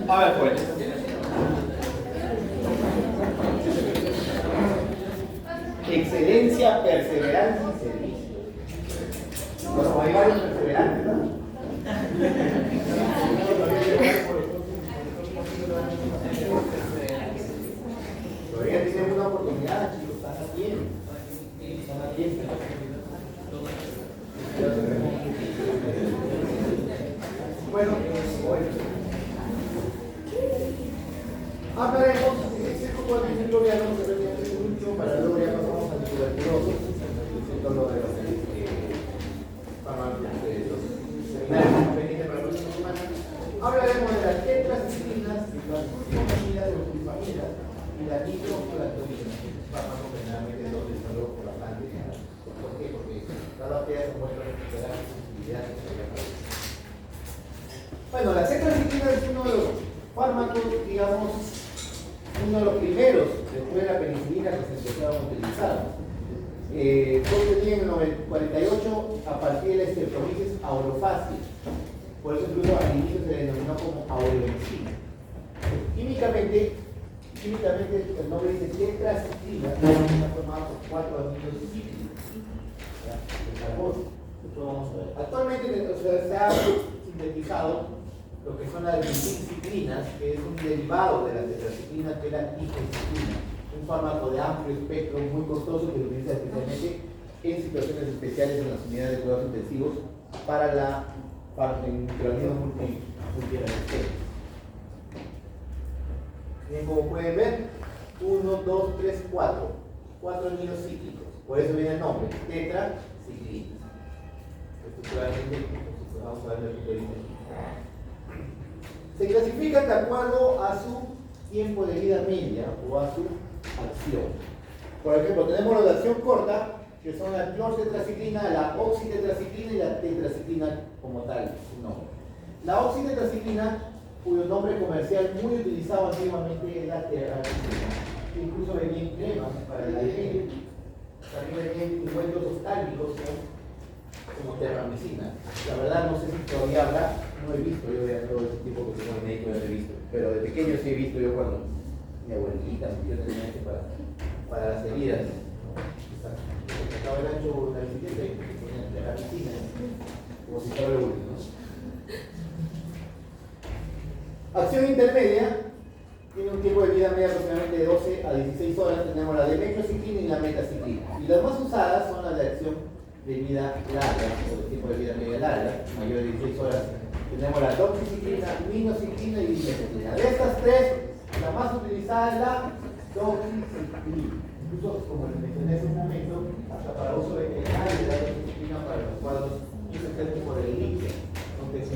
A ver, pues. Excelencia, perseverancia y servicio. Bueno, hay varios perseverantes, ¿no? Todavía tienen una oportunidad, chicos, están a tiempo. Están a tiempo. Bueno, hablaremos ese grupo de microbianos que venía mucho para luego ya pasamos al tuberculoso, todo lo de los seminarios pendientes para la próxima semana. Hablaremos de las tetraciclinas, las subfamilias de las subfamilias y la nitroflatoína, fármacos generalmente donde están luego por la planta. ¿Por qué? Porque cada bacteria se muestra recuperar su sensibilidad. Bueno, la tetraciclina es uno de los fármacos, digamos, uno de los primeros después de la penicilina que se empezaron a utilizar. Todo tenía en el 48 a partir de la estreptomisis aureofaciens. Por eso incluso al inicio se denominó como aureomicina. Químicamente el nombre dice tetraciclina, está formado por 4 aminoácidos cíclicos de carbono. Esto vamos a ver. Actualmente se ha sintetizado lo que son las dimetilciclinas, que es un derivado de la tetraciclina, que es la difenciclina, un fármaco de amplio espectro, muy costoso, que se utiliza especialmente en situaciones especiales en las unidades de cuidados intensivos para microorganismos multiresistentes. Bien, como pueden ver, 1, 2, 3, 4 aminoácidos cíclicos, por eso viene el nombre, tetraciclina. Estructuralmente, vamos a ver el punto de vista. Se clasifican de acuerdo a su tiempo de vida media o a su acción. Por ejemplo, tenemos los de acción corta, que son la clortetraciclina, la oxitetraciclina y la tetraciclina como tal, su nombre. La oxitetraciclina, cuyo nombre comercial muy utilizado antiguamente es la tetraciclina, que incluso venía en cremas para el aire, también venía en ungüentos oftálmicos como terramicina. La verdad no sé si todavía habrá, no he visto yo de todo ese tipo que soy médico, no he visto, pero de pequeño sí he visto yo cuando mi abuelita me dio este para las heridas. Estaba el ancho de la bicicleta y ponía terramicina, como si fuera lo último. Acción intermedia tiene un tiempo de vida media aproximadamente de 12 a 16 horas. Tenemos la demetrociclina y la metaciclina. Y las más usadas son las de acción de vida larga, o de tiempo de vida media larga, mayor de 16 horas. Tenemos la doxiciclina, minociclina y dimeciclina. De estas tres, la más utilizada es la doxiciclina. Incluso, como les mencioné hace un momento, hasta para uso veterinario de la doxiciclina para los cuadros infectados por el líquido, que es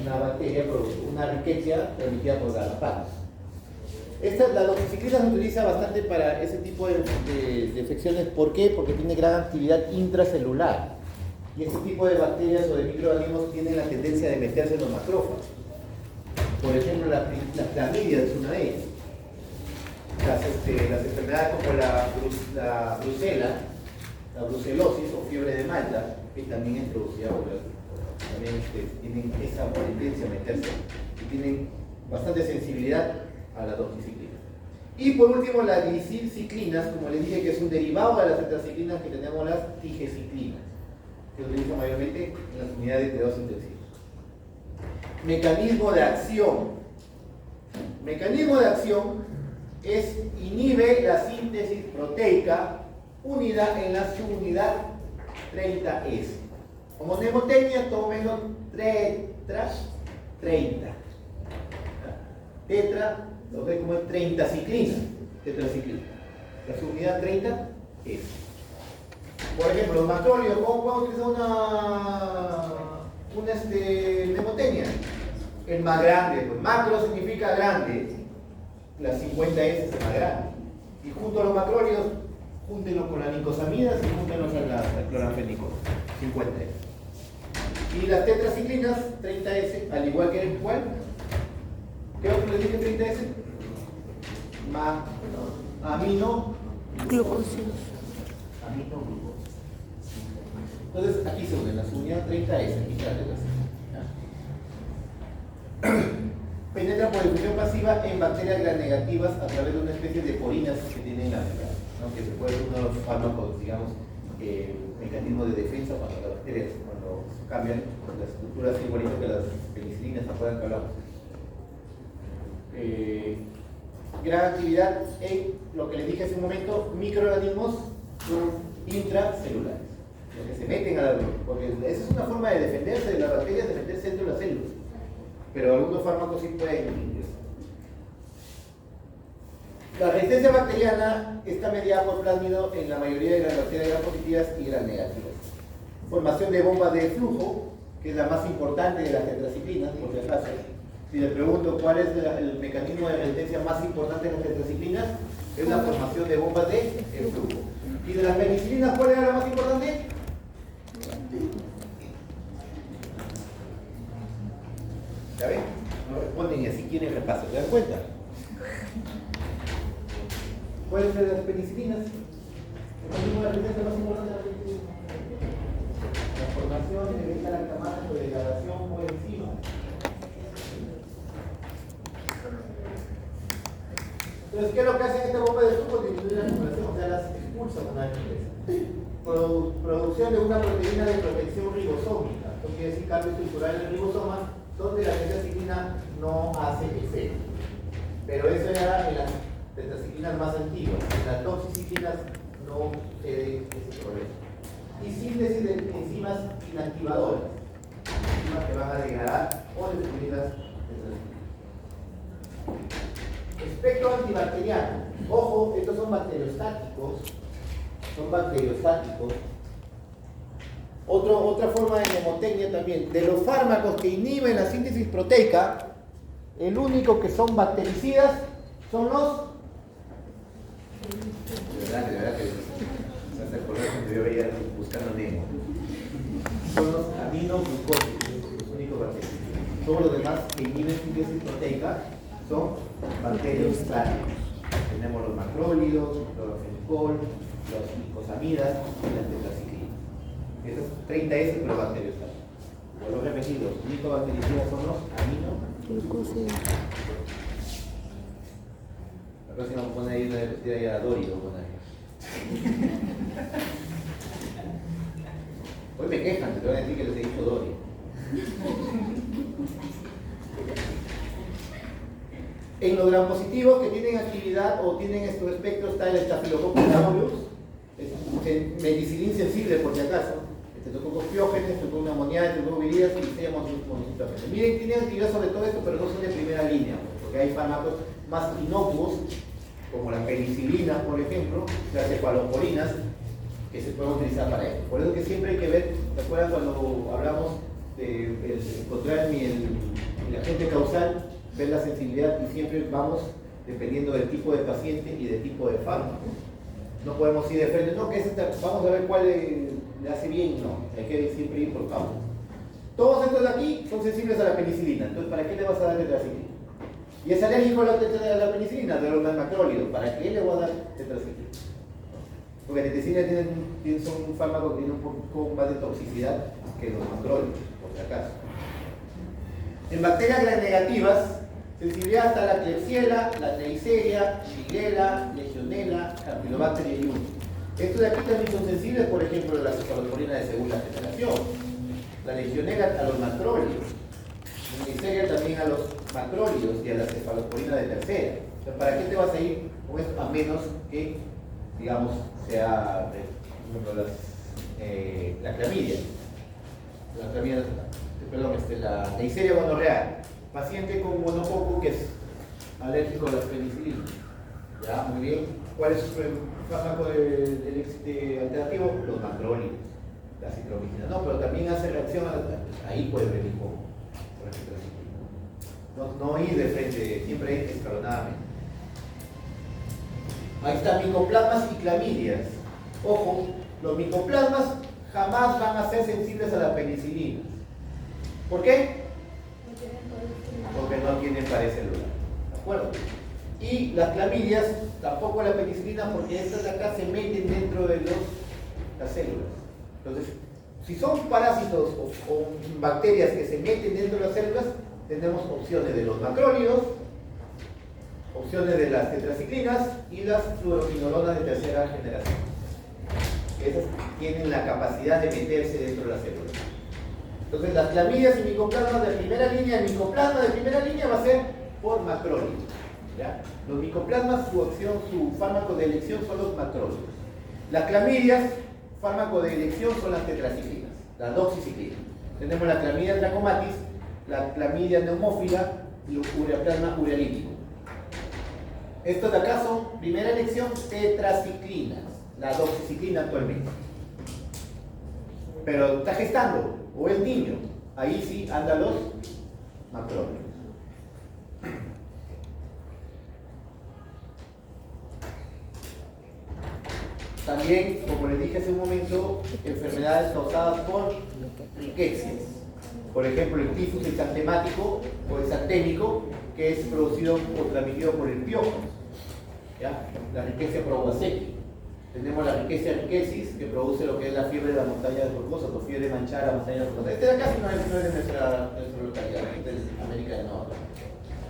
una bacteria, una riqueza transmitida por garrapatas. La doxiciclina se utiliza bastante para ese tipo de infecciones. ¿Por qué? Porque tiene gran actividad intracelular. Y este tipo de bacterias o de microorganismos tienen la tendencia de meterse en los macrófagos. Por ejemplo, la clamidia es una de ellas. Las enfermedades como la brucela, la brucelosis o fiebre de Malta, que también es producida por también tienen esa tendencia a meterse y tienen bastante sensibilidad a la doxiciclina. Y por último, las glicilciclinas, como les dije, que es un derivado de las tetraciclinas, que tenemos las tigeciclinas, que se utilizan mayormente en las unidades de cuidados intensivos. Mecanismo de acción. Mecanismo de acción es inhibe la síntesis proteica unida en la subunidad 30S. Como mnemotecnia, todo menos tetra, 30. Tetra, lo ve como 30 ciclina, tetraciclina. La subunidad 30 es. Por ejemplo, los macrólidos, ¿cómo podemos utilizar una mnemotecnia? El más grande, pues macro significa grande, la 50S es el más grande. Y junto a los macrólidos, júntenlo con las nicosamidas y júntenlos a la cloranfenicol, 50S. Y las tetraciclinas, 30S, al igual que el cual, ¿qué otro le dije 30S? Aminoglucósidos. Entonces aquí se une la subunidad 30S, aquí está la tetraciclina. Penetra por difusión pasiva en bacterias gram-negativas a través de una especie de porinas que tienen la membrana, ¿no? Que se puede ser uno de los fármacos, digamos, mecanismo de defensa cuando las bacterias, cuando cambian las estructuras, igualito que las penicilinas, ¿se acuerdan que hablamos? Gran actividad en lo que les dije hace un momento, microorganismos intracelulares, los que se meten a la célula, porque esa es una forma de defenderse de las bacterias, defenderse dentro de las células, pero algunos fármacos sí pueden ingresar. La resistencia bacteriana está mediada por plásmido en la mayoría de las bacterias gram positivas y gram negativas. Formación de bombas de flujo, que es la más importante de las tetraciclinas, por si acaso. Si le pregunto cuál es el mecanismo de resistencia más importante de las tetraciclinas, es la formación de bombas de flujo. ¿Y de las penicilinas cuál era la más importante? ¿Ya ven? No responden y así quieren repaso. ¿Se dan cuenta? ¿Cuál es de las penicilinas? ¿El mecanismo de resistencia más importante de las penicilinas? La formación de beta-lactamato de degradación por encima. Entonces, ¿qué es lo que hace esta bomba de flujo? Disminuye la circulación, o sea, las expulsa una vez ingresa. Producción de una proteína de protección ribosómica. Esto quiere decir cambio estructural en el ribosoma, donde la tetraciclina no hace efecto. Pero eso era en las tetraciclinas más antiguas. En las doxiciclinas no sucede ese problema. Y síntesis de enzimas inactivadoras, enzimas que van a degradar o destruir las tetraciclinas. Espectro antibacteriano. Ojo, estos son bacteriostáticos. Otra forma de mnemotecnia también. De los fármacos que inhiben la síntesis proteica, el único que son bactericidas son los... De verdad que se hace acordar cuando yo veía buscando Nemo. Son los aminoglucósidos, los únicos bactericidas. Todos los demás que inhiben síntesis proteica son bacteriostáticos. Tenemos los macrólidos, los fenicol, los glicosamidas y las tetraciclinas. Esas 30S, pero bacteriostáticos. Vuelvo a repetir, los únicos bactericidas son los aminoglucósidos. La próxima vamos a poner ahí una repetida y a Dori, lo voy a poner. Hoy me quejan, te van a decir que les he dicho Dori. En los gram positivos que tienen actividad o tienen estos espectros está el Staphylococcus aureus, es medicilín sensible por si acaso, Staphylococcus pyogenes, Staphylococcus pneumoniae, Staphylococcus viridis y C. monocytogenes. Miren, tienen actividad sobre todo esto, pero no son de primera línea, porque hay fármacos más inocuos, como la penicilina, por ejemplo, las cefaloporinas, que se pueden utilizar para esto. Por eso que siempre hay que ver, ¿te acuerdas cuando hablamos de encontrar el agente causal? Ver la sensibilidad y siempre vamos dependiendo del tipo de paciente y del tipo de fármaco. No podemos ir de frente, no, que es esta, vamos a ver cuál le hace bien, no, hay que siempre ir por causa. Todos estos de aquí son sensibles a la penicilina, entonces ¿para qué le vas a dar tetraciclina? Y es alérgico a la penicilina, de los macrólidos, ¿para qué le voy a dar tetraciclina? Porque la tetraciclina son un fármaco que tiene un poco más de toxicidad que los macrólidos, por si acaso. En bacterias gram negativas, sensibilidad hasta la Klebsiella, la Neisseria, Shigella, Legionella, Campylobacter jejuni. Estos de aquí también son sensibles, por ejemplo, a la cefalosporina de segunda generación, la Legionella a los macrólidos, la Neisseria también a los macrólidos y a la cefalosporina de tercera. Entonces, ¿para qué te vas a ir con esto? A menos que, digamos, sea la clamidia. La clamidia, perdón, la Neisseria gonorrea, paciente con monococo que es alérgico a las penicilinas. Ya, muy bien. ¿Cuál es su fármaco alternativo? Los macrólidos, la citromicina. No, pero también hace reacción ahí puede venir con la citromicina. No ir de frente, siempre escalonadamente. Ahí están micoplasmas y clamidias. Ojo, los micoplasmas jamás van a ser sensibles a la penicilina. ¿Por qué? Porque no tienen pared celular. ¿De acuerdo? Y las clamidias, tampoco la penicilina, porque estas de acá se meten dentro de las células. Entonces, si son parásitos o bacterias que se meten dentro de las células, tenemos opciones de los macrólidos opciones de las tetraciclinas y las fluoroquinolonas de tercera generación. Esas tienen la capacidad de meterse dentro de la célula. Entonces las clamidias y micoplasmas de primera línea, el micoplasma de primera línea va a ser por macrólidos. ¿Ya? Los micoplasmas, su fármaco de elección son los macrólidos. Las clamidias, fármaco de elección son las tetraciclinas, las doxiciclinas. Tenemos la clamidia trachomatis, la clamidia neumófila y el ureaplasma urealítico. Estos de acá son, primera elección, tetraciclinas, la doxiciclina actualmente. Pero está gestando, o es niño, ahí sí andan los macrólidos. También, como les dije hace un momento, enfermedades causadas por riquecias. Por ejemplo, el tifus exantemático o exantémico, que es producido o transmitido por el piojo. ¿Ya? La riquecia Kawasaki. Tenemos la riquecia riquesis, que produce lo que es la fiebre de la montaña de Torcosa, o fiebre manchada de la montaña de Torcosa. Este de acá no es de nuestra localidad, este es de América del Norte.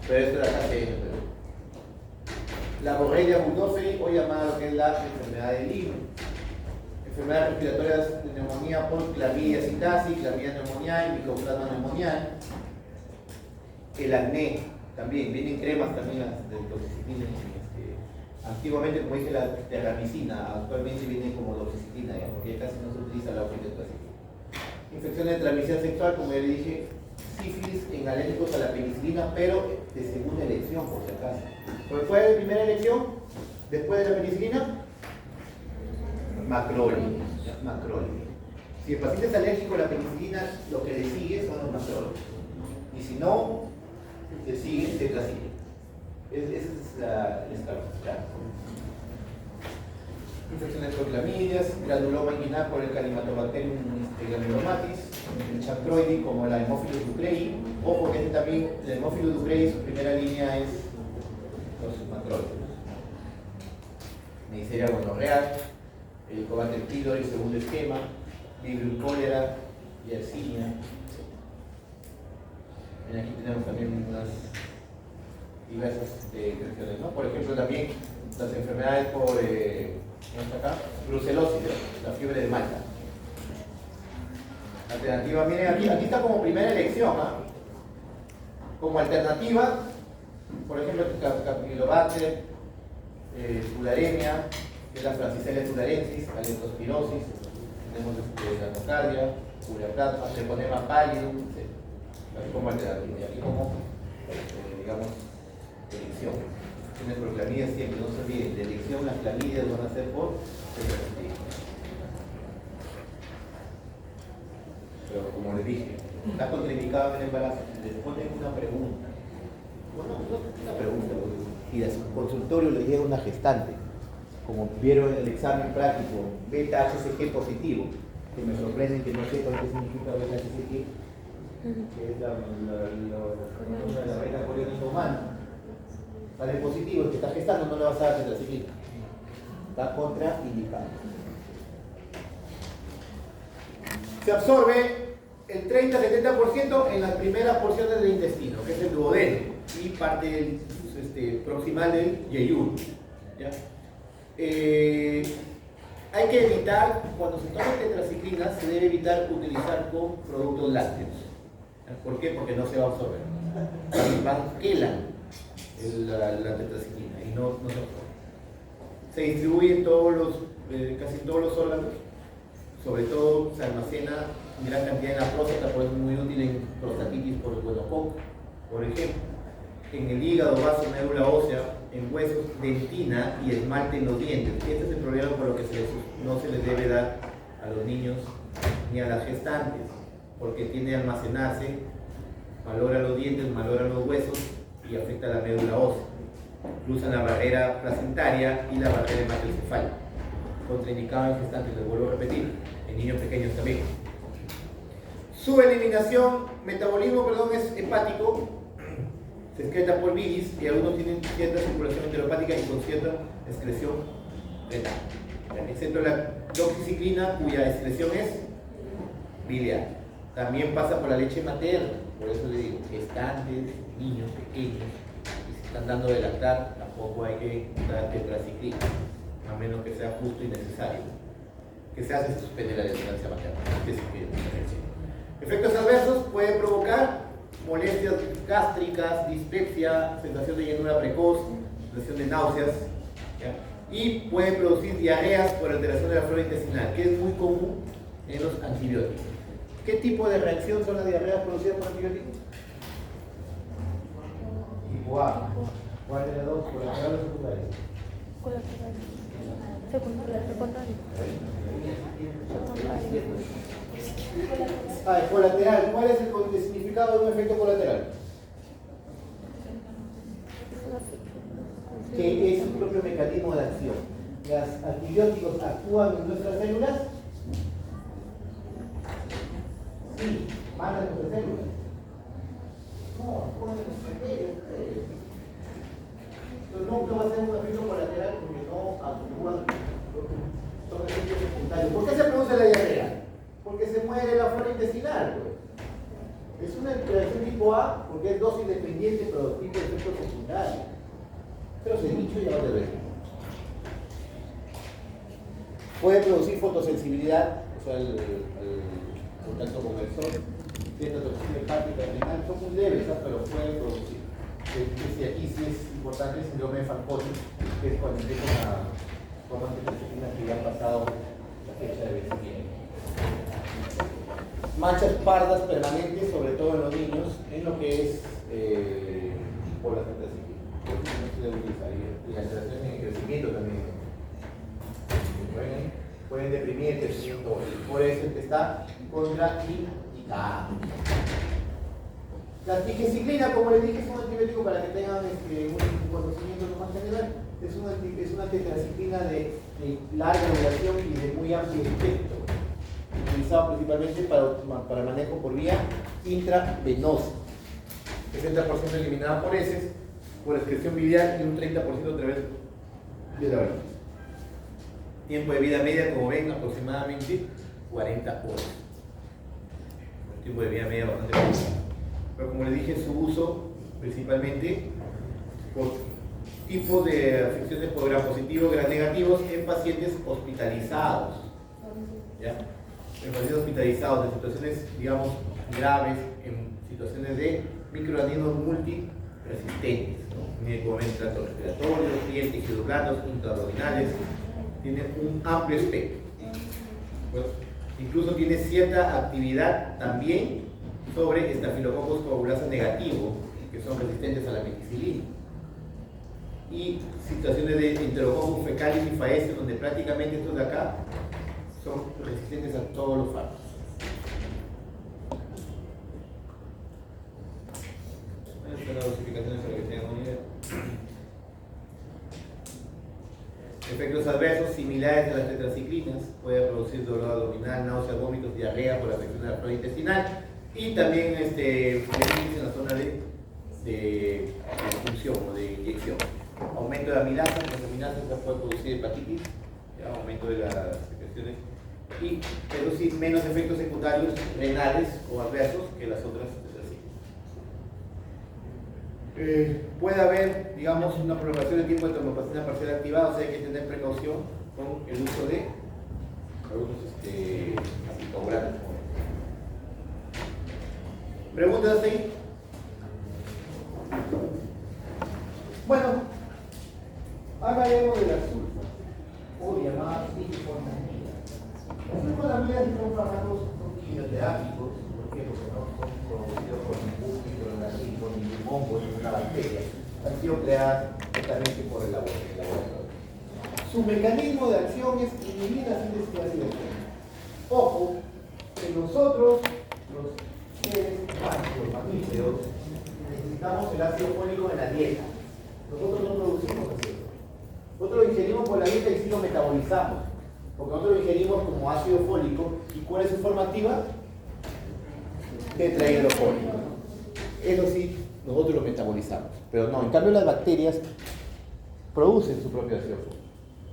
Pero este de acá sí es de Perú. La Borrelia burgdorferi, o llamada lo que es la enfermedad del Lyme. Enfermedades respiratorias de neumonía por clamidia citasi, clamidia neumoniae, micoplasma neumoniae. El acné, también, vienen cremas también de doxiciclina. Antiguamente, como dije, la terramicina, actualmente viene como doxiciclina, porque casi no se utiliza la oxitocina. Infecciones de transmisión sexual, como ya le dije, sífilis en alérgicos a la penicilina, pero de segunda elección, por si acaso. ¿Cuál fue de primera elección? Después de la penicilina, macrólidos. Si el paciente es alérgico a la penicilina, lo que le sigue son los macrólidos. Y si no, le sigue tetraciclina. Esa es el escalón. Infecciones por clamidias, granuloma inguinal por el Calimatorbacterium granulomatis, el chancroide como la Haemophilus ducrei. Ojo que también la Haemophilus ducrei, su primera línea es los macrólidos. Neisseria gonorrea, el Helicobacter pylori, segundo esquema, Vibrio cólera, Yersinia. Aquí tenemos también unas diversas infecciones, ¿no? Por ejemplo, también las enfermedades por ¿no está acá? Brucelosis, ¿no? La fiebre de Malta. Alternativa, miren, aquí está como primera elección, ¿ah? Como alternativa, por ejemplo, Campylobacter, tularemia, que es la Francisella tularensis, la leptospirosis, tenemos la nocardia, ureaplasma, treponema pálido, etc. Aquí como alternativa, y aquí como, digamos, elección. Tienes por clamidias siempre, no se olviden, de elección las clamidias van a ser por tetraciclina. Pero como les dije, está contraindicado en el embarazo, les ponen una pregunta. Bueno, una pregunta, y a su consultorio le llega una gestante, como vieron en el examen práctico, beta-HCG positivo, que me sorprende que no sepan qué significa beta-HCG, que es la reina coriónica humana. Sale positivo, el que está gestando no le vas a dar tetraciclina. Está contraindicado. Se absorbe el 30-70% en las primeras porciones del intestino, que es el duodeno, y parte proximal del yeyur. ¿Ya? Hay que evitar, cuando se toma tetraciclina, se debe evitar utilizar con productos lácteos. ¿Por qué? Porque no se va a absorber. Banquelan la tetraciclina y no se absorbe. Se distribuye en casi todos los órganos, sobre todo se almacena en gran cantidad en la próstata, por eso es muy útil en prostatitis por el gonococo, por ejemplo. En el hígado, vaso, médula ósea, en huesos, dentina y esmalte en los dientes. Este es el problema por lo que no se les debe dar a los niños ni a las gestantes, porque tiende a almacenarse, malogra los dientes, malogra los huesos y afecta a la médula ósea. Cruzan la barrera placentaria y la barrera hematoencefálica. Contraindicado en gestantes, les vuelvo a repetir, en niños pequeños también. Su eliminación, metabolismo, es hepático, se excreta por bilis y algunos tienen cierta circulación enteropática y con cierta excreción renal, excepto la doxiciclina cuya excreción es biliar. También pasa por la leche materna, por eso le digo, gestantes, niños pequeños, Y si están dando de lactar, tampoco hay que dar tetraciclina, a menos que sea justo y necesario. ¿Qué se hace? Se suspende la lactancia materna. Efectos adversos pueden provocar molestias gástricas, dispepsia, sensación de llenura precoz, sensación de náuseas, ¿ya? Y pueden producir diarreas por alteración de la flora intestinal, que es muy común en los antibióticos. ¿Qué tipo de reacción son las diarreas producidas por antibióticos? Tipo A. ¿Cuál de las dos? ¿Colateral o secundaria? Colateral. Secundario. El colateral. ¿Cuál es el significado de un efecto colateral? Que es su propio mecanismo de acción. Los antibióticos actúan en nuestras células. Sí, matan nuestras células. No, actúan en nuestras células. Pero nunca va a ser un efecto colateral porque no actúan. Son efectos secundarios. ¿Por qué se produce la diarrea? Porque se muere la flora intestinal, pues. Es una reacción tipo A porque es dosis dependiente, pero tipo de efecto secundario. Pero se dicho ya lo debe. Puede producir fotosensibilidad, o sea, el contacto con el sol, cierta toxicidad hepática, renal, son muy leves, pero pueden producir. Aquí sí es importante el síndrome de Fanconi, que es cuando empiezan a tomar tetraciclinas que ya han pasado la fecha de vencimiento. Manchas pardas permanentes, sobre todo en los niños, en lo que es por la tetraciclina. Y la alteración en el crecimiento también. Pueden deprimir el crecimiento. Por eso es que está contraindicado. La tigenciclina, como les dije, es un antibiótico para que tengan un conocimiento más general. Es una tetraciclina de larga duración y de muy amplio espectro, utilizado principalmente para manejo por vía intravenosa. 60% eliminada por heces, por excreción biliar y un 30% a través de la orina. Tiempo de vida media, como ven, aproximadamente 40 horas. Un tiempo de vida media bastante corto. Pero como les dije, su uso principalmente por tipos de afecciones por gram positivos, gram negativos en pacientes hospitalizados. ¿Ya? En pacientes hospitalizados de situaciones, digamos, graves, en situaciones de microorganismos multiresistentes, ¿no? Tracto respiratorio, piel, tejidos blandos, intraabdominales, tiene un amplio espectro. Bueno, incluso tiene cierta actividad también sobre estafilococos coagulasa negativo, que son resistentes a la penicilina. Y situaciones de enterococos fecales y faeces, donde prácticamente estos de acá son resistentes a todos los fármacos. Estas son las dosificaciones para que tengan una idea. Efectos adversos similares a las tetraciclinas, puede producir dolor abdominal, náuseas, vómitos, diarrea por afección de la flora intestinal y también flebitis en la zona de punción o de inyección. Aumento de amilasas, las amilasas ya puede producir hepatitis, ya, aumento de las secreciones y producir menos efectos secundarios renales o adversos que las otras tetraciclinas. Puede haber, digamos, una prolongación del tiempo de tromboplastina parcial activada, o sea, hay que tener precaución con el uso de algunos acitogramas. ¿Preguntas hasta ahí? Bueno, hablaremos de la sulfa, o llamada sulfonamida. Las sulfonamidas son fármacos quimioterápicos, ¿por qué? Porque no son producidos por ningún microorganismo, ningún hongo, ninguna bacteria. Han sido creadas totalmente por el laboratorio. Su mecanismo de acción es inhibir la síntesis de ácido fólico. Ojo, que nosotros, los seres humanos, los mamíferos, necesitamos el ácido fólico en la dieta. Nosotros no producimos ácido. Nosotros lo ingerimos por la dieta y sí lo metabolizamos. Porque nosotros lo ingerimos como ácido fólico. ¿Y cuál es su forma activa? Tetrahidrofólico. Eso sí, nosotros lo metabolizamos. Pero no, en cambio las bacterias producen su propio ácido fólico.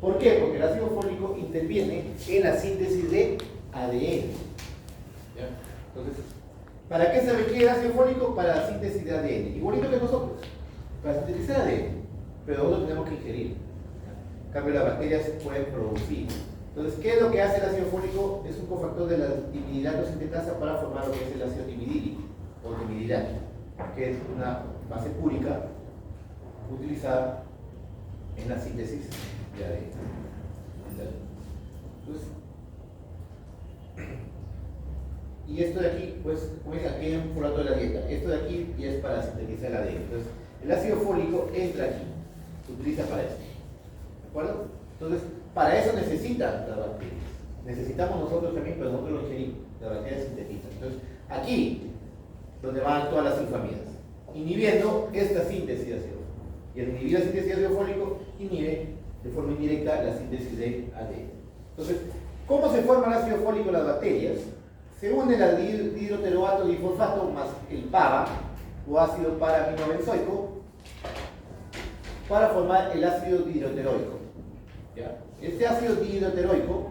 ¿Por qué? Porque el ácido fólico interviene en la síntesis de ADN. ¿Ya? Entonces, ¿para qué se requiere ácido fólico? Para la síntesis de ADN. Igualito que nosotros. para sintetizar ADN, pero nosotros tenemos que ingerir. En cambio, las bacterias pueden producir. Entonces, ¿qué es lo que hace el ácido fólico? Es un cofactor de la timidilato sintetasa para formar lo que es el ácido timidílico o timidilato, que es una base púrica utilizada en la síntesis de ADN. Entonces, y esto de aquí, pues, como dije, aquí hay un formato de la dieta. Esto de aquí ya es para sintetizar el ADN. Entonces, el ácido fólico entra aquí, se utiliza para eso. ¿De acuerdo? Entonces, para eso necesitan las bacterias. Necesitamos nosotros también, pero nosotros lo ingerimos. Las bacterias sintetizan. Entonces, aquí, donde van todas las sulfamidas, inhibiendo esta síntesis de ácido. Y al inhibir la síntesis de ácido fólico, inhibe de forma indirecta la síntesis de ADN. Entonces, ¿cómo se forma el ácido fólico en las bacterias? Se une el dihidroteroato difosfato más el PABA, o ácido para-aminobenzoico, para formar el ácido dihidroteroico. ¿Ya? Este ácido dihidroteroico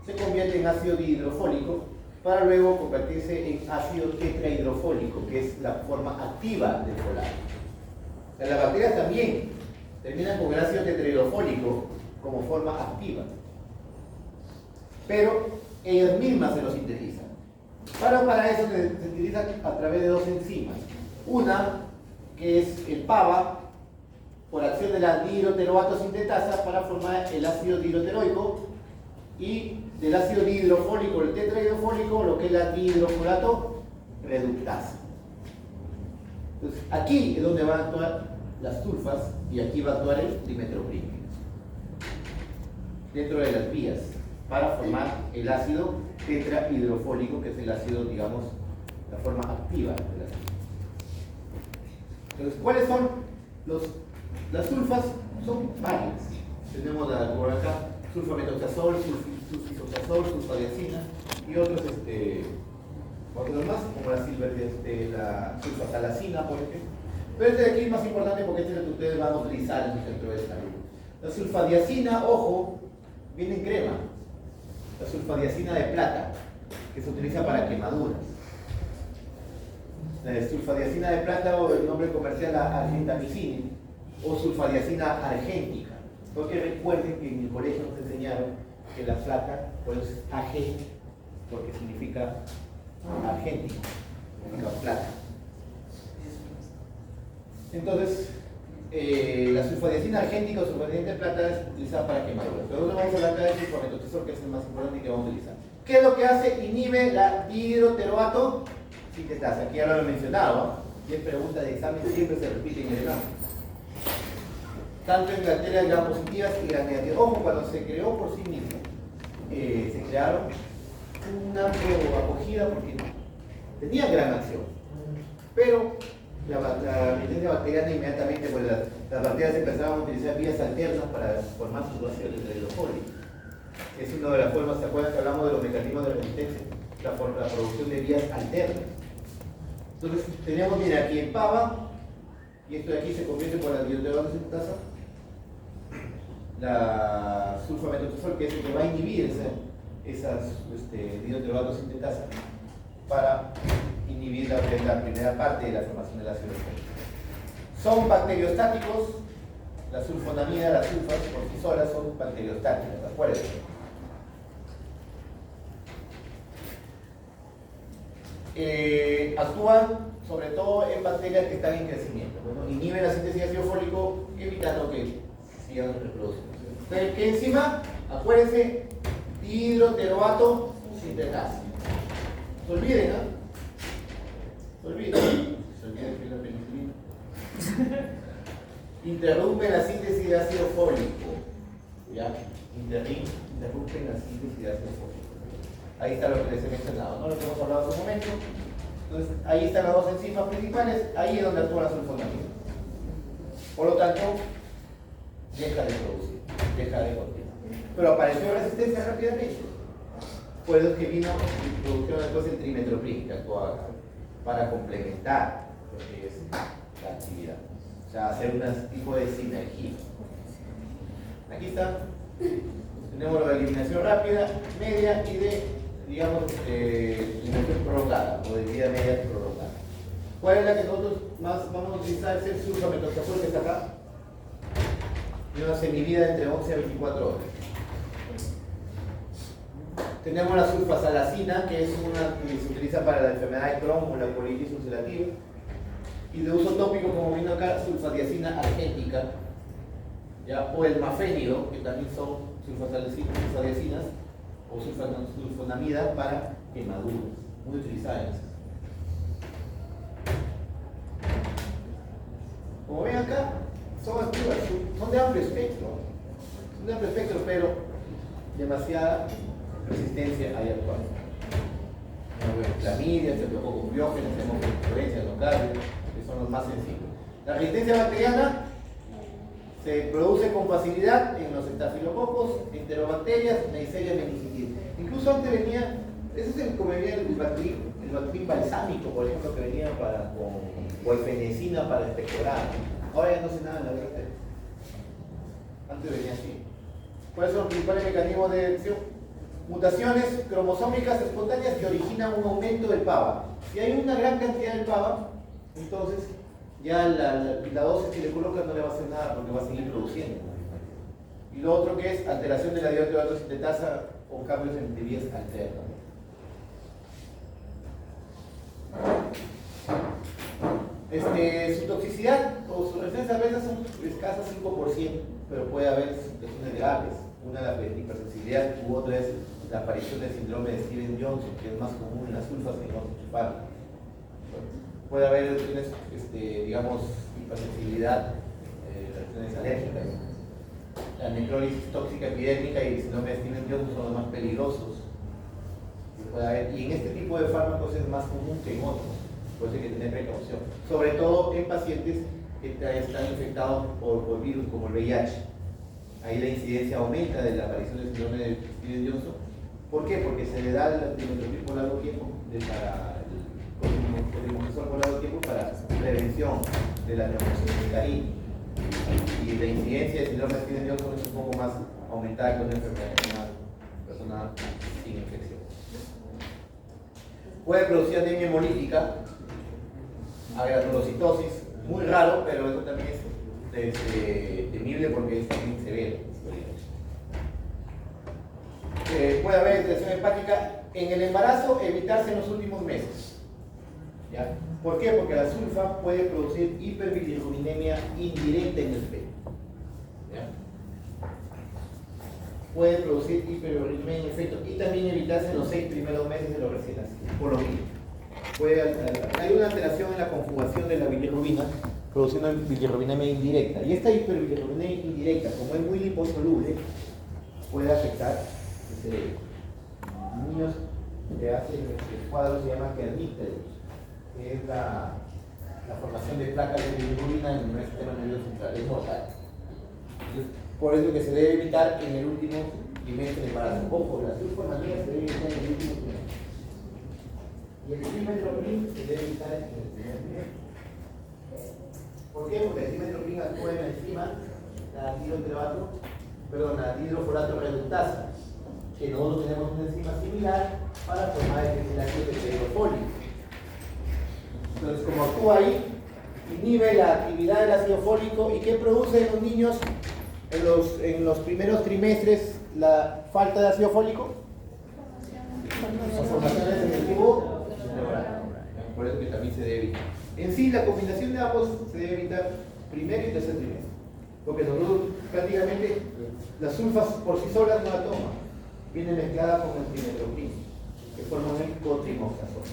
se convierte en ácido dihidrofólico para luego convertirse en ácido tetrahidrofólico, que es la forma activa del folato. Las bacterias también terminan con el ácido tetrahidrofólico como forma activa, pero ellas mismas se lo sintetizan. Para eso se sintetizan a través de dos enzimas. Una, que es el PABA, por acción de la dihidroteroato sintetasa para formar el ácido dihidroteroico, y del ácido dihidrofólico, el tetrahidrofólico, lo que es la dihidrofolato reductasa. Entonces, aquí es donde van a actuar las sulfas y aquí va a actuar el dimetroprim dentro de las vías para formar el ácido tetrahidrofólico, que es el ácido, digamos, la forma activa del ácido. Entonces, ¿cuáles son las sulfas? Son varias. Tenemos por acá sulfamethoxazol, sulfisoxazol, sulfadiazina y otros más, como la sulfasalacina, por ejemplo. Pero este de aquí es más importante porque este es el que ustedes van a utilizar en su centro de salud. La sulfadiazina, ojo, viene en crema. La sulfadiazina de plata, que se utiliza para quemaduras. La sulfadiazina de plata, o el nombre comercial argentamicina, o sulfadiazina argéntica. Porque recuerden que en el colegio nos enseñaron que la plata, pues es AG, porque significa argéntica, significa plata. Entonces, la sulfadiazina argéntica o sulfadiazina de plata es utilizada para quemaduras. Pero ahora vamos a hablar acá de sulfamethoxazol, que es el más importante y que vamos a utilizar. ¿Qué es lo que hace? Inhibe la dihidroteroato sintetasa. Aquí ya lo he mencionado, y en preguntas de examen siempre se repite en el examen. Tanto en bacterias gram positivas y gram negativas. Ojo, cuando se creó por sí mismo, se crearon una amplia acogida porque tenía gran acción. Pero la resistencia bacteriana inmediatamente, pues las bacterias empezaron a utilizar vías alternas para formar su ácido tetrahidrofólico. Es una de las formas, ¿se acuerdan que hablamos de los mecanismos de resistencia? La producción de vías alternas. Entonces, teníamos, mira, aquí el PABA, y esto de aquí se convierte por la dihidroteroato sintetasa, la sulfamethoxazol, que es el que va a inhibir esas dihidroteroato sintetasa para inhibir la primera parte de la formación del ácido fólico. Son bacteriostáticos, la sulfonamida, las sulfas por sí solas son bacteriostáticas, acuérdense. Actúan sobre todo en bacterias que están en crecimiento. Bueno, inhiben la síntesis de ácido fólico, evitando que sigan reproduciendo. Entonces, ¿qué enzima? Acuérdense, dihidroteroato sintetasa. Se olviden, ¿no? Se olviden que es la penicilina. Interrumpen la síntesis de ácido fólico. ¿Ya? Interrumpen la síntesis de ácido fólico. Ahí está lo que les he mencionado, ¿no? Lo que hemos hablado hace un momento. Entonces, ahí están las dos enzimas principales, ahí es donde actúa la sulfonamida. Por lo tanto, deja de producir, deja de continuar. Pero apareció resistencia rápidamente. Por eso es que vino y produjeron después el trimetoprim, que actúa para complementar lo que es la actividad. O sea, hacer un tipo de sinergia. Aquí está. Tenemos lo de eliminación rápida, media y de, digamos, eliminación prolongada o de vida media prolongada. ¿Cuál es la que nosotros más vamos a utilizar? Es el sulfamethoxazol que está acá. Y una semivida entre 11 a 24 horas. Tenemos la sulfasalacina, que es una que se utiliza para la enfermedad de Crohn o la colitis ulcerativa. Y de uso tópico, como vino acá, sulfadiazina argénica, ¿ya? O el mafénido, que también son sulfadiazinas o sulfonamida para quemaduras, muy utilizadas. Como ven acá, son activas, son de amplio espectro, pero demasiada resistencia hay actual. Clamidia, estreptococcus biógenes, tenemos influencia local, que son los más sensibles. La resistencia bacteriana se produce con facilidad en los estafilococos, enterobacterias, Neisseria meningitidis. Incluso antes venía, ese es el como venía el bactrim balsámico, por ejemplo, que venía con guaifenicina para expectorar. Ahora ya no sé nada, la verdad. Antes venía así. ¿Cuáles son los principales mecanismos de acción? Mutaciones cromosómicas espontáneas que originan un aumento del PABA. Si hay una gran cantidad de PABA, entonces ya la dosis que le colocan no le va a hacer nada porque va a seguir produciendo. Y lo otro que es alteración de la dihidrosintetasa con cambios en vías alternas. Su toxicidad o su resistencia a veces son escasas 5%, pero puede haber situaciones graves. Una es la hipersensibilidad u otra es la aparición del síndrome de Stevens-Johnson, que es más común en las sulfas que en otros fármacos. Puede haber digamos, hipersensibilidad, reacciones alérgicas. La necrólisis tóxica epidémica y el síndrome de Stevens-Johnson son los más peligrosos. Y en este tipo de fármacos es más común que en otros, por eso hay que tener precaución. Sobre todo en pacientes que están infectados por virus como el VIH. Ahí la incidencia aumenta de la aparición del síndrome de Stevens-Johnson. ¿Por qué? Porque se le da el dimetropil por largo tiempo por largo tiempo para prevención de la neumocitocarina. Y la incidencia del síndrome de Stevens-Johnson es un poco más aumentada con una enfermedad de una persona sin infección. Puede producir anemia hemolítica, agranulocitosis, muy raro, pero eso también es temible porque es también severo. Puede haber alteración hepática en el embarazo, evitarse en los últimos meses. ¿Ya? ¿Por qué? Porque la sulfa puede producir hiperbilirrubinemia indirecta en el feto. ¿Ya? Puede producir hiperbilirrubinemia en el feto y también evitarse en los 6 primeros meses de los recién nacidos, por lo mismo. Hay una alteración en la conjugación de la bilirrubina, produciendo bilirrubinemia indirecta. Y esta hiperbilirrubinemia indirecta, como es muy liposoluble, puede afectar el cerebro. Niños que hacen el cuadro se llama kernicterus, que es la formación de placas de bilirrubina en el sistema nervioso central, es mortal. Por eso que se debe evitar en el último trimestre de embarazo. Ojo, la sulfonamida se debe evitar en el último trimestre. Y el trimestropin se debe evitar en el primer trimestre. ¿Por qué? Porque el trimestropin actúa en la enzima, la dihidroforato reductasa, que nosotros tenemos una enzima similar para formar el ácido tetrahidrofólico. Entonces, como actúa ahí, inhibe la actividad del ácido fólico. ¿Y qué produce en los niños en los primeros trimestres la falta de ácido fólico? Las formaciones en el tubo neural. Por eso que también se debe evitar. En sí, la combinación de ambos se debe evitar primero y tercer trimestre. Porque nosotros prácticamente las sulfas por sí solas no la toman. Viene mezclada con el trimestropin, que forman el cotrimoxazol.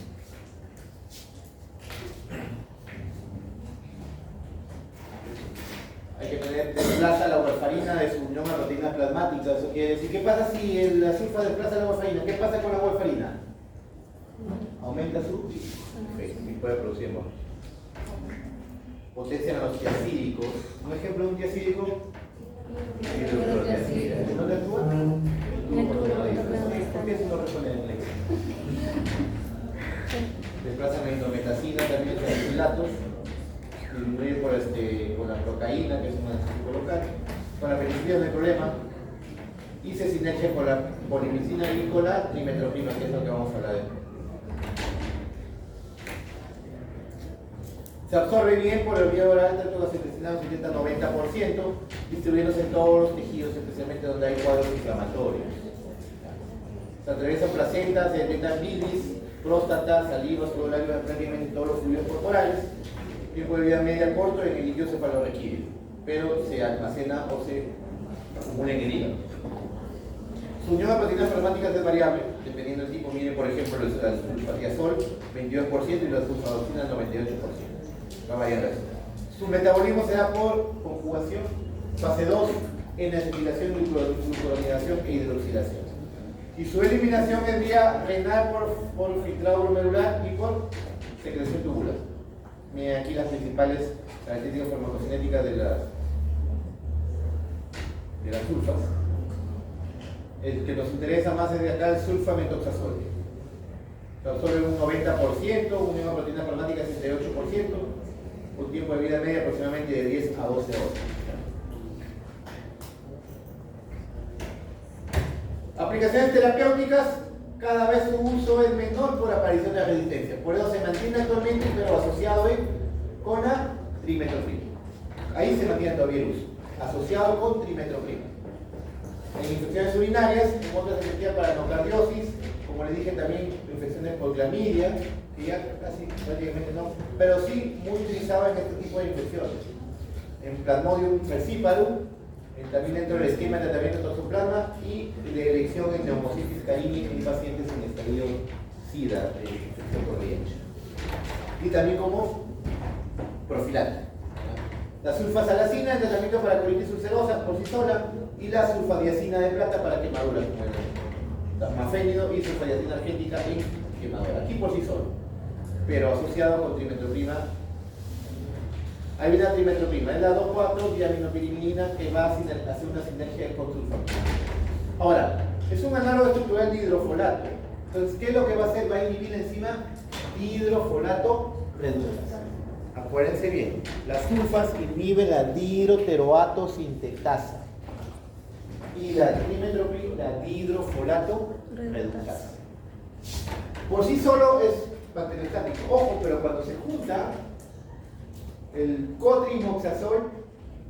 Hay que desplaza la warfarina de su unión a proteína plasmática. Eso quiere decir, ¿qué pasa si la sulfa desplaza la warfarina? ¿Qué pasa con la warfarina? Aumenta su efecto y puede producir hemorragia. Potencian a los tiacídicos. Un ejemplo de un tiacídico, ¿no le actúa? ¿Por qué eso no responde en inglés? Desplazan la indometacina, también los filatos, disminuir con la procaína, que es un anestésico local. Con la penicilina no hay problema. Y se sinergia con la polimicina agrícola y metropima, que es lo que vamos a hablar de. Se absorbe bien por el vía oral, tanto gastrointestinal un 70-90%, distribuyéndose en todos los tejidos, especialmente donde hay cuadros inflamatorios. Se atraviesan placentas, se detectan bilis, próstata, saliva, sudorario, prácticamente todos los fluidos corporales. Tiempo de vida media corto, en el líquido se lo requiere, pero se almacena o se acumula en el hígado. Su unión a proteínas plasmáticas es variable, dependiendo del tipo. Miren, por ejemplo, el sulfatiazol, 22%, y la sulfadoxina, 98%. Va variando eso. Su metabolismo se da por conjugación, fase 2, en acetilación, glucuronidación e hidroxilación. Y su eliminación es vía renal por filtrado glomerular y por secreción tubular. Miren aquí las principales características farmacocinéticas de las sulfas. El que nos interesa más es de acá el sulfamethoxazol. Se absorbe un 90%, una proteína plasmática 68%, un tiempo de vida media aproximadamente de 10 a 12 horas. Aplicaciones terapéuticas, cada vez su uso es menor por aparición de resistencia. Por eso se mantiene actualmente, pero asociado con la trimetroprima. Ahí se mantiene todavía el uso, asociado con trimetroprima. En infecciones urinarias, en otras efectivas para enocardiosis, como les dije también, infecciones por clamidia, que ya casi prácticamente no, pero sí muy utilizado en este tipo de infecciones. En Plasmodium falciparum, también dentro del esquema de tratamiento de toxoplasma, y de elección en neumocitis carini en pacientes en estadio SIDA, de infección por VIH. Y también como profiláctico. La sulfasalacina en tratamiento para colitis ulcerosa por sí sola, y la sulfadiazina de plata para quemaduras como el tasmafénido, y sulfadiazina argénica en quemadura, aquí por sí solo, pero asociado con trimetroprima. Ahí viene la trimetroprima, es la 2,4-diaminopirimidina, que va a hacer una sinergia con sulfamida. Ahora, es un análogo estructural de hidrofolato. Entonces, ¿qué es lo que va a hacer? Va a inhibir la enzima dihidrofolato reductasa. Acuérdense bien, las sulfas inhiben la dihidroteroato sintetasa y la trimetroprima, la dihidrofolato reductasa. Por sí solo es bacteriostático. Ojo, pero cuando se junta, el cotrimoxazol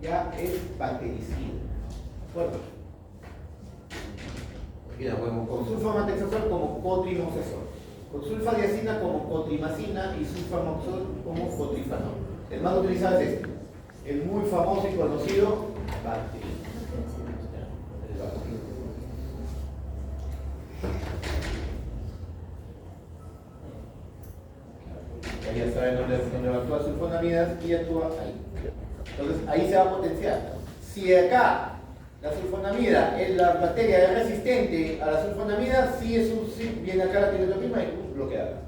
ya es bactericida. ¿De acuerdo? Mira, bueno, con sulfamethoxazol como cotrimoxazol, con sulfadiazina como cotrimacina y sulfamoxol como cotrifanol. El más utilizado es este, el muy famoso y conocido bactericida. Ya saben dónde actúa sulfonamidas y actúa ahí. Entonces ahí se va a potenciar. Si acá la sulfonamida, la bacteria es resistente a la sulfonamida, sí viene acá la trimetroprima y bloqueada.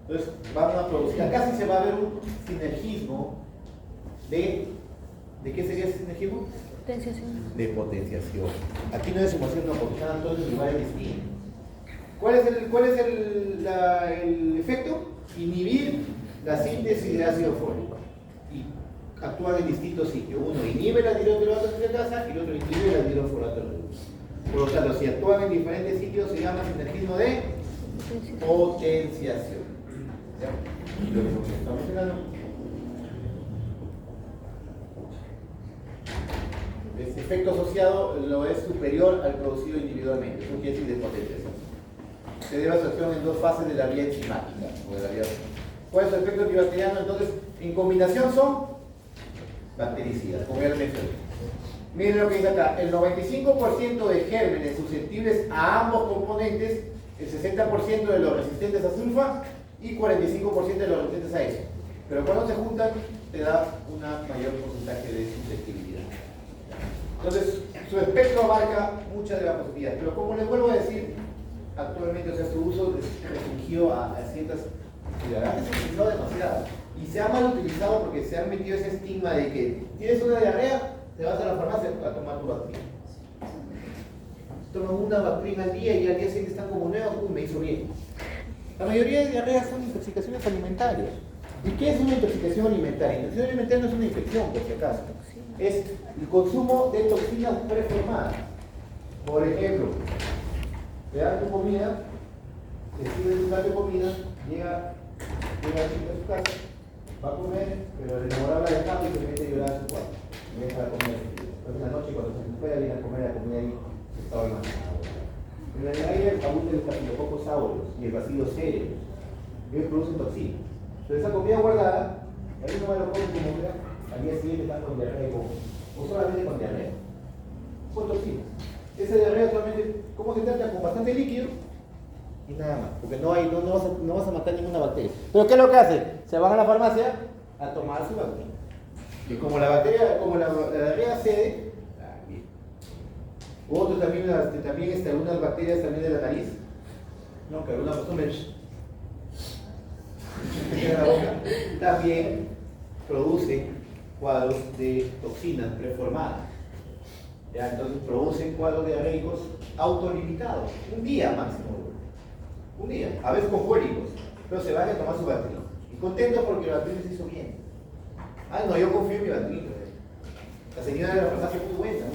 Entonces vamos a producir. Acá sí se va a ver un sinergismo ¿de qué sería ese sinergismo? Potenciación. De potenciación. Aquí no es sumación, no, porque están todos en lugares distintos. ¿Cuál es el efecto? Inhibir la síntesis de ácido fólico. Y actúan en distintos sitios. Uno inhibe la dihidroteroato sintetasa y el otro inhibe la dihidrofolato reductasa. Por lo tanto, si actúan en diferentes sitios, se llama sinergismo de potenciación. ¿Ya? Lo mismo que estamos mencionando. Este efecto asociado lo es superior al producido individualmente. Eso quiere decir de potenciación. Se debe a su acción en dos fases de la vía enzimática. ¿Cuál es el efecto antibacteriano? Entonces, en combinación son bactericidas, como ya lo mencioné. Miren lo que dice acá, el 95% de gérmenes susceptibles a ambos componentes, el 60% de los resistentes a sulfa y 45% de los resistentes a eso. Pero cuando se juntan, te da un mayor porcentaje de susceptibilidad. Entonces, su espectro abarca muchas de las posibilidades, pero como les vuelvo a decir, actualmente, o sea, su uso restringido a ciertas ciudadanas, se ha utilizado demasiado. Y se ha mal utilizado porque se ha metido ese estigma de que tienes una diarrea, te vas a la farmacia a tomar tu Bactrim. Toman una Bactrim al día y al día siguiente están como nuevos, me hizo bien. La mayoría de diarreas son intoxicaciones alimentarias. ¿Y qué es una intoxicación alimentaria? La intoxicación alimentaria no es una infección, por si acaso. Es el consumo de toxinas preformadas. Por ejemplo, te dan tu comida, te sirven tu plato de comida, llega a su casa, Va a comer, pero el enamorado la dejado y se mete a llorar a su cuarto. Y deja la comida. Entonces en la noche cuando se recupera viene a comer la comida ahí que estaba almacenado. En el aire abundan los estafilococos aureus y el bacilo cereus. Ellos producen toxinas. Entonces esa comida guardada, ahí no me lo comen como que al día siguiente están con diarrea o solamente con diarrea. Con toxinas. Esa diarrea solamente, ¿cómo se trata? Con bastante líquido y nada más, porque no vas a matar ninguna bacteria. Pero ¿qué es lo que hacen? Se van a la farmacia a tomar su bacteria. Y como la diarrea cede, bien. Otro también, algunas bacterias también de la nariz, no, que algunas también producen cuadros de toxinas preformadas. ¿Ya? Entonces producen cuadros diarreicos autolimitados, un día máximo. Un día, a veces con cólicos, pero se van a tomar su Bactrim. Y contento porque el Bactrim se hizo bien. Ah, no, yo confío en mi Bactrim. La señora de la farmacia es muy buena.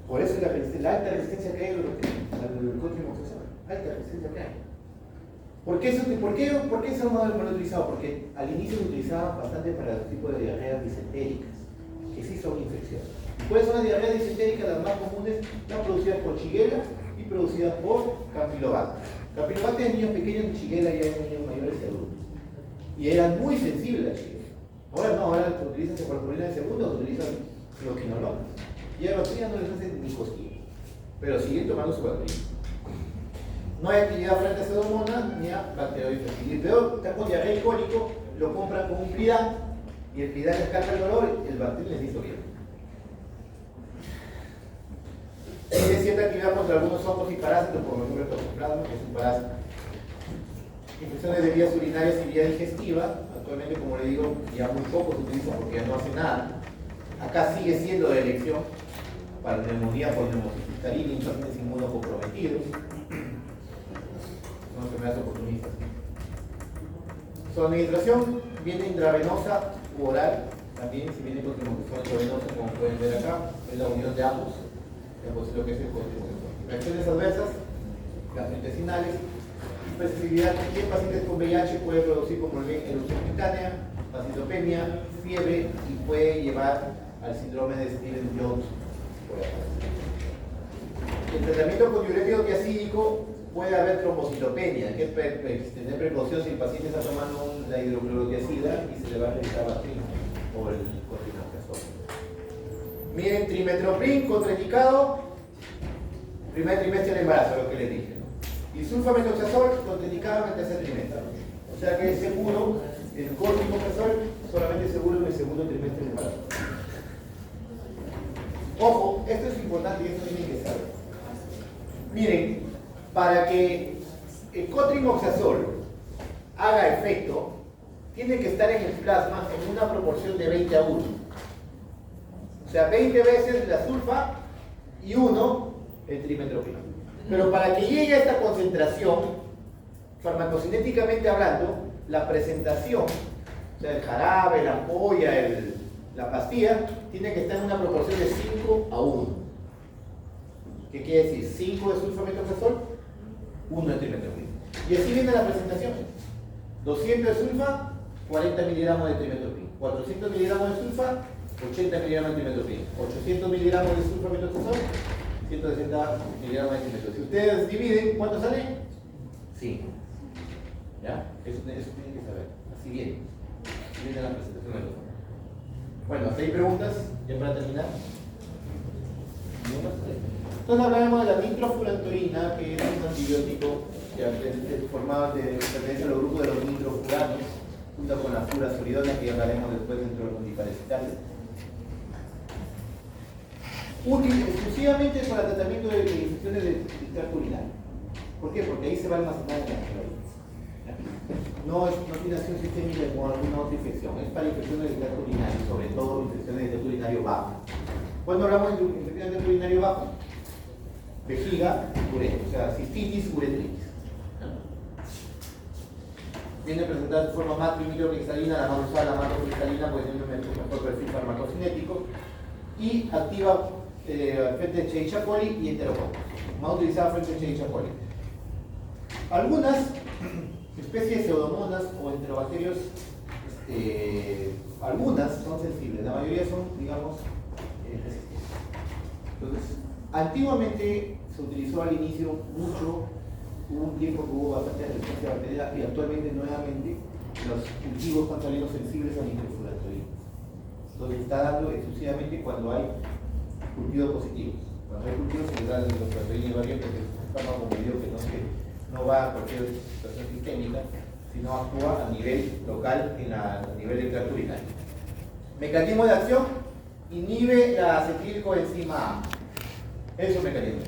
Por eso la alta resistencia que hay al cotrimoxazol. Alta resistencia que hay. ¿Por qué eso no lo utilizado? Porque al inicio lo utilizaban bastante para el tipo de diarreas disentéricas, que sí son infecciosas. ¿Cuáles son las diarreas disentéricas? Las más comunes, las producidas por Shigella y producidas por Campylobacter. Campylobacter en niños pequeños, y Shigella ya en niños mayores y adultos. Y eran muy sensibles a Shigella. Ahora no, ahora se utilizan cefalopurina de segundo, se utilizan fluoquinolonas. Y a la bacteria no les hacen ni cosquillas, pero siguen tomando su bacteria. No hay actividad frente a Pseudomonas ni a Bacteroides. Y el peor, está con diarrea y cólico, lo compran con un Pridan y el Pridan les calma el dolor y el bacterio les hizo bien. Tiene cierta actividad contra algunos hongos y parásitos, por ejemplo el toxoplasma, que es un parásito. Infecciones de vías urinarias y vía digestiva, actualmente, como le digo, ya muy poco se utiliza porque ya no hace nada. Acá sigue siendo de elección para neumonía por neumociticarina y pacientes inmunocomprometidos. Son enfermedades oportunistas. Su administración viene intravenosa u oral, también si viene con inmunosupresión intravenosa, como pueden ver acá, es la unión de ambos, lo que es el cotrimoxazol. Reacciones adversas, gastrointestinales, especificidad que en pacientes con VIH puede producir, como ven, erupción cutánea, acidopenia, fiebre y puede llevar al síndrome de Stevens-Jones. El tratamiento con diurético diacídico puede haber trombocitopenia, hay que tener precaución si el paciente está tomando la hidroclorotiazida y se le va a realizar Bactrim o el cotrimoxazol. Miren, trimetoprim contraindicado, primer trimestre del embarazo, lo que les dije, ¿no? Y sulfamethoxazol contraindicado en el tercer trimestre. O sea que es seguro, el cotrimoxazol solamente seguro en el segundo trimestre del embarazo. Ojo, esto es importante y esto tienen que saber. Miren, para que el cotrimoxazol haga efecto, tiene que estar en el plasma en una proporción de 20 a 1. O sea, 20 veces la sulfa y 1 el trimetoprim. Pero para que llegue a esta concentración, farmacocinéticamente hablando, la presentación, o sea, el jarabe, la ampolla, la pastilla, tiene que estar en una proporción de 5 a 1. ¿Qué quiere decir? 5 de sulfamethoxazol, 1 de trimetoprim. Y así viene la presentación. 200 de sulfa, 40 miligramos de trimetoprim. 400 miligramos de sulfa, 80 miligramos de trimetoprim. 800 miligramos de sulfamethoxazol, 160 miligramos de trimetoprim. Si ustedes dividen, ¿cuánto sale? 5. ¿Ya? Eso tienen que saber. Así viene. Así viene la presentación de los. Bueno, ¿hay preguntas? ¿Ya para terminar? Entonces hablaremos de la nitrofurantoína, que es un antibiótico formado de pertenece a los grupos de los nitrofuranos, junto con la furazolidona, que hablaremos después dentro de los multiparasitarios. Útil exclusivamente para tratamiento de infecciones del tracto urinario. ¿Por qué? Porque ahí se va a almacenar en la clorina. No tiene acción sistémica como alguna otra infección, es para infecciones del tracto urinario, sobre todo infecciones del tracto urinario bajo. Cuando hablamos de infecciones del tracto urinario bajo, vejiga, uretra, o sea, cistitis, uretritis. Viene presentada de forma macro-microcristalina, la más usada, la macrocristalina, porque tiene un mejor perfil farmacocinético y activa frente a Escherichia coli y enterococos. Más utilizada frente a Escherichia coli. Algunas especies de pseudomonas o enterobacterios, algunas son sensibles, la mayoría son, digamos, resistentes. Entonces, antiguamente se utilizó al inicio mucho, hubo un tiempo que hubo bastante resistencia bacteriana y actualmente nuevamente los cultivos están saliendo sensibles al nitrofurantoína. Entonces está dando exclusivamente cuando hay cultivos positivos. Cuando hay cultivos se les da el nitrofurantoína y varía porque es un fármaco como digo que no va a cualquier situación sistémica, sino actúa a nivel local, a nivel del tracto urinario. Mecanismo de acción, inhibe la acetilcoenzima A. Eso es un mecanismo.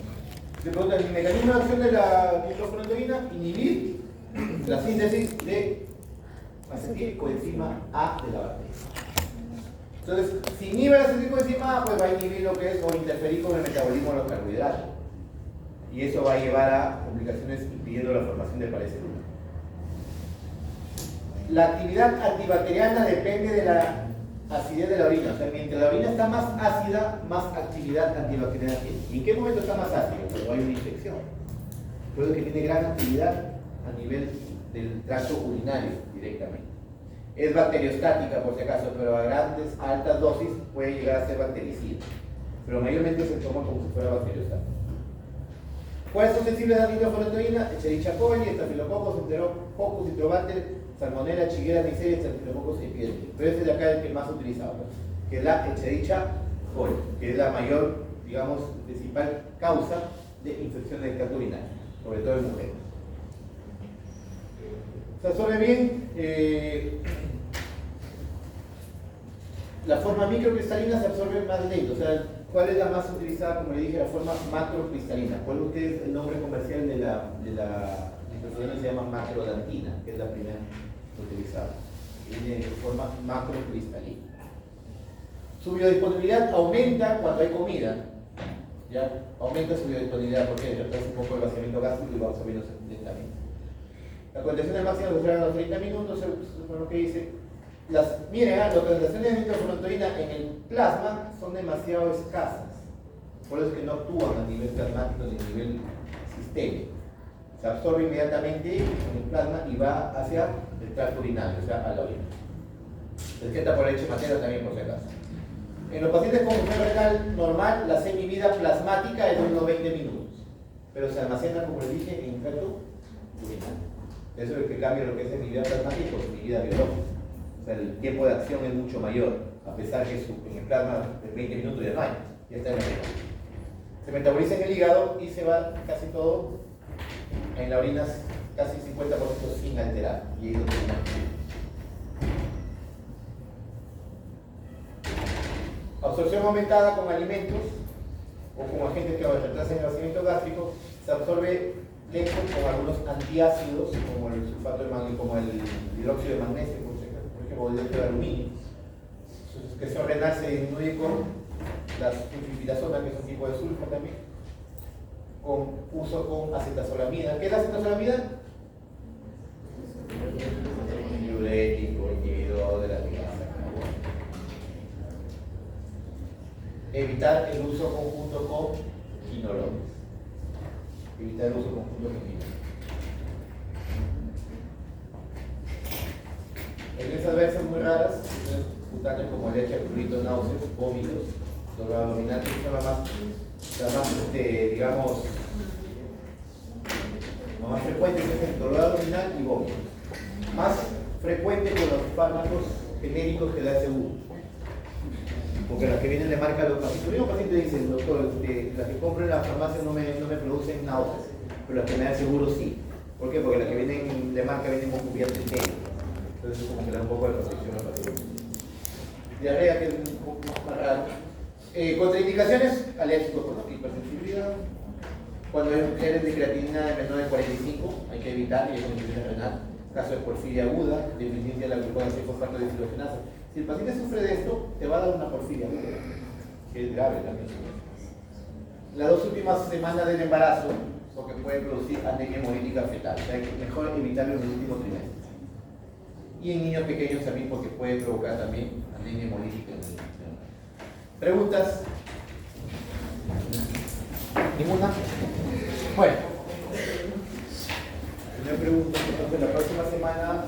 Se pregunta, ¿el mecanismo de acción de la nitrofurantoína? Inhibir la síntesis de acetilcoenzima A de la bacteria. Entonces, si inhibe la acetilcoenzima A, pues va a inhibir lo que es o interferir con el metabolismo de los carbohidratos. Y eso va a llevar a complicaciones impidiendo la formación de pared celular. La actividad antibacteriana depende de la acidez de la orina. O sea, mientras la orina está más ácida, más actividad antibacteriana tiene. ¿Y en qué momento está más ácida? Cuando hay una infección. Por eso es que tiene gran actividad a nivel del tracto urinario directamente. Es bacteriostática por si acaso, pero a altas dosis puede llegar a ser bactericida. Pero mayormente se toma como si fuera bacteriostática. ¿Cuáles son sensibles a la nitrofurantoína? Escherichia coli, Staphylococcus, Enterococcus, Citrobacter, Salmonella, Shigella, Neisseria, Staphylococcus epidemic. Pero este es de acá el que más utilizado, que es la Escherichia coli, que es la mayor, digamos, principal causa de infección del tracto urinario, sobre todo en mujeres. Se absorbe bien. La forma microcristalina se absorbe más lento. O sea, ¿cuál es la más utilizada? Como le dije, la forma macrocristalina. ¿Cuál es el nombre comercial de la nitrofurantoína? Se llama macrodantina, que es la primera utilizada. Viene de forma macrocristalina. Su biodisponibilidad aumenta cuando hay comida. ¿Ya? Aumenta su biodisponibilidad porque retrasa un poco el vaciamiento gástrico y va absorbiéndose lentamente. La concentración máxima se a los 30 minutos, según lo que dice. Miren, las concentraciones de nitrofurantoína en el plasma son demasiado escasas. Por eso es que no actúan a nivel plasmático ni a nivel sistémico. Se absorbe inmediatamente en el plasma y va hacia el tracto urinario, o sea, a la orina. Se excreta por leche materna también, por si acaso. En los pacientes con función renal normal, la semivida plasmática es de unos 20 minutos, pero se almacena, como les dije, en el tracto urinario. Eso es lo que cambia lo que es semivida plasmática por semivida biológica. O sea, el tiempo de acción es mucho mayor, a pesar que en el plasma de 20 minutos ya no hay, ya está en la orina. Se metaboliza en el hígado y se va casi todo en la orina, casi 50% sin alterar. Y ahí es donde absorción aumentada con alimentos o con agentes que retrasan el vaciamiento gástrico, se absorbe lento con algunos antiácidos como el sulfato de magnesio, como el hidróxido de magnesio, por ejemplo, o el dióxido de aluminio. Su excreción renal se disminuye con la sulfipidazona, que es un tipo de sulfa también, con uso con acetazolamida. ¿Qué es la acetazolamida? Diurético, inhibidor de la ligasa. Evitar el uso conjunto con quinolones. Evitar el uso conjunto con quinolones. Evidencias adversas muy raras, cutáneas como alergia, prurito, náuseas, vómitos, dolor abdominal, que son las más digamos, lo más frecuente es el dolor abdominal y vómitos. Más frecuente con los fármacos genéricos que da seguro. Porque las que vienen de marca, los pacientes, el paciente dice, doctor, las que compro en la farmacia no me producen náuseas, pero las que me dan seguro sí. ¿Por qué? Porque las que vienen de marca vienen con cubierta entera. Entonces como que da un poco de protección al paciente. Diarrea, que es un poco más raro. Contraindicaciones, alérgicos con hipersensibilidad. Cuando hay mujeres de creatinina de menor de 45, hay que evitar, y es una insuficiencia renal. Caso de porfiria aguda, deficiencia de la glucosa 6-fosfato deshidrogenasa. Si el paciente sufre de esto, te va a dar una porfiria aguda, que es grave también. Las 2 últimas semanas del embarazo, porque puede producir anemia hemolítica fetal. O sea, que mejor evitarlo en el último trimestre. Y en niños pequeños también, porque puede provocar también anemia hemolítica. ¿Preguntas? ¿Ninguna? Bueno. Me pregunto, entonces la próxima semana